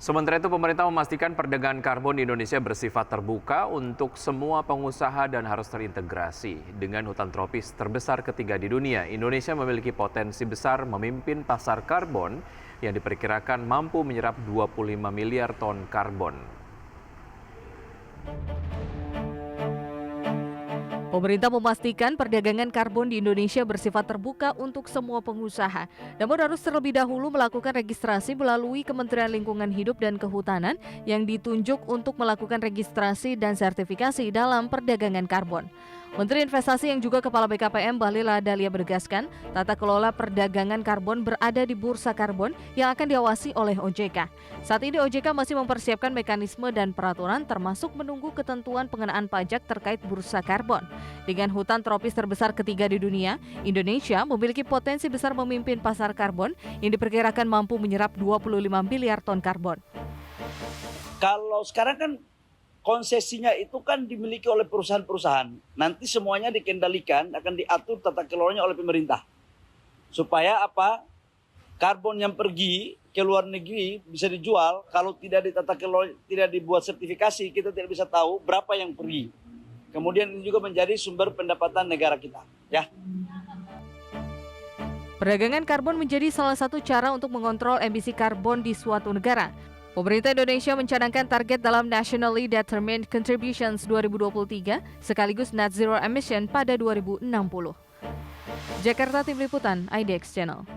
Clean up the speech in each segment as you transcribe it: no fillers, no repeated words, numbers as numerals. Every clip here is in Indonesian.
Sementara itu, pemerintah memastikan perdagangan karbon di Indonesia bersifat terbuka untuk semua pengusaha dan harus terintegrasi. Dengan hutan tropis terbesar ketiga di dunia, Indonesia memiliki potensi besar memimpin pasar karbon yang diperkirakan mampu menyerap 25 miliar ton karbon. Pemerintah memastikan perdagangan karbon di Indonesia bersifat terbuka untuk semua pengusaha. Namun harus terlebih dahulu melakukan registrasi melalui Kementerian Lingkungan Hidup dan Kehutanan yang ditunjuk untuk melakukan registrasi dan sertifikasi dalam perdagangan karbon. Menteri Investasi yang juga Kepala BKPM Bahlil Lahadalia menegaskan, tata kelola perdagangan karbon berada di bursa karbon yang akan diawasi oleh OJK. Saat ini OJK masih mempersiapkan mekanisme dan peraturan termasuk menunggu ketentuan pengenaan pajak terkait bursa karbon. Dengan hutan tropis terbesar ketiga di dunia, Indonesia memiliki potensi besar memimpin pasar karbon yang diperkirakan mampu menyerap 25 miliar ton karbon. Kalau sekarang kan konsesinya itu kan dimiliki oleh perusahaan-perusahaan. Nanti semuanya dikendalikan, akan diatur tata kelolanya oleh pemerintah. Supaya apa? Karbon yang pergi ke luar negeri bisa dijual, kalau tidak ditata kelola, tidak dibuat sertifikasi, kita tidak bisa tahu berapa yang pergi. Kemudian ini juga menjadi sumber pendapatan negara kita, ya. Perdagangan karbon menjadi salah satu cara untuk mengontrol emisi karbon di suatu negara. Pemerintah Indonesia mencanangkan target dalam Nationally Determined Contributions 2023 sekaligus Net Zero Emission pada 2060. Jakarta, Tim Liputan, IDX Channel.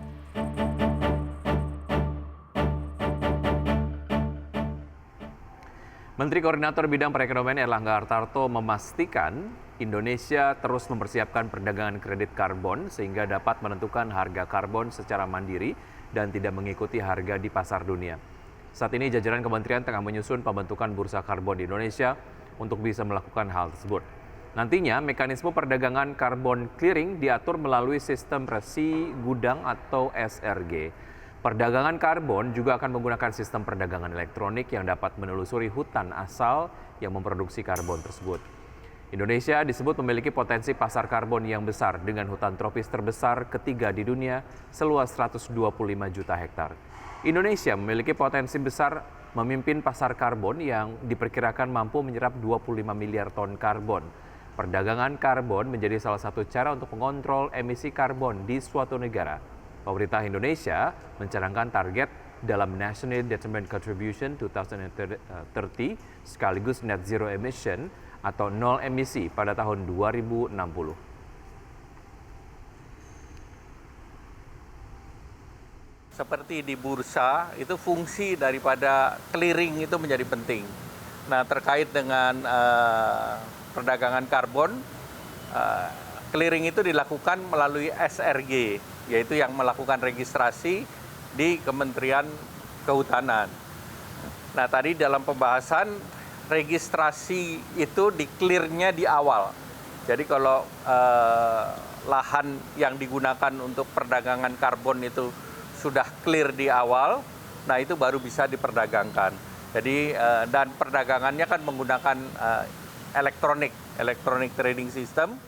Menteri Koordinator Bidang Perekonomian Erlangga Hartarto memastikan Indonesia terus mempersiapkan perdagangan kredit karbon sehingga dapat menentukan harga karbon secara mandiri dan tidak mengikuti harga di pasar dunia. Saat ini jajaran kementerian tengah menyusun pembentukan bursa karbon di Indonesia untuk bisa melakukan hal tersebut. Nantinya mekanisme perdagangan karbon clearing diatur melalui sistem resi gudang atau SRG. Perdagangan karbon juga akan menggunakan sistem perdagangan elektronik yang dapat menelusuri hutan asal yang memproduksi karbon tersebut. Indonesia disebut memiliki potensi pasar karbon yang besar dengan hutan tropis terbesar ketiga di dunia seluas 125 juta hektar. Indonesia memiliki potensi besar memimpin pasar karbon yang diperkirakan mampu menyerap 25 miliar ton karbon. Perdagangan karbon menjadi salah satu cara untuk mengontrol emisi karbon di suatu negara. Pemerintah Indonesia mencanangkan target dalam National Determined Contribution 2030 sekaligus Net Zero Emission atau nol emisi pada tahun 2060. Seperti di bursa, itu fungsi daripada clearing itu menjadi penting. Nah, terkait dengan perdagangan karbon, clearing itu dilakukan melalui SRG, yaitu yang melakukan registrasi di Kementerian Kehutanan. Nah, tadi dalam pembahasan, registrasi itu di-clear-nya di awal. Jadi kalau lahan yang digunakan untuk perdagangan karbon itu sudah clear di awal, nah itu baru bisa diperdagangkan. Jadi dan perdagangannya kan menggunakan electronic trading system.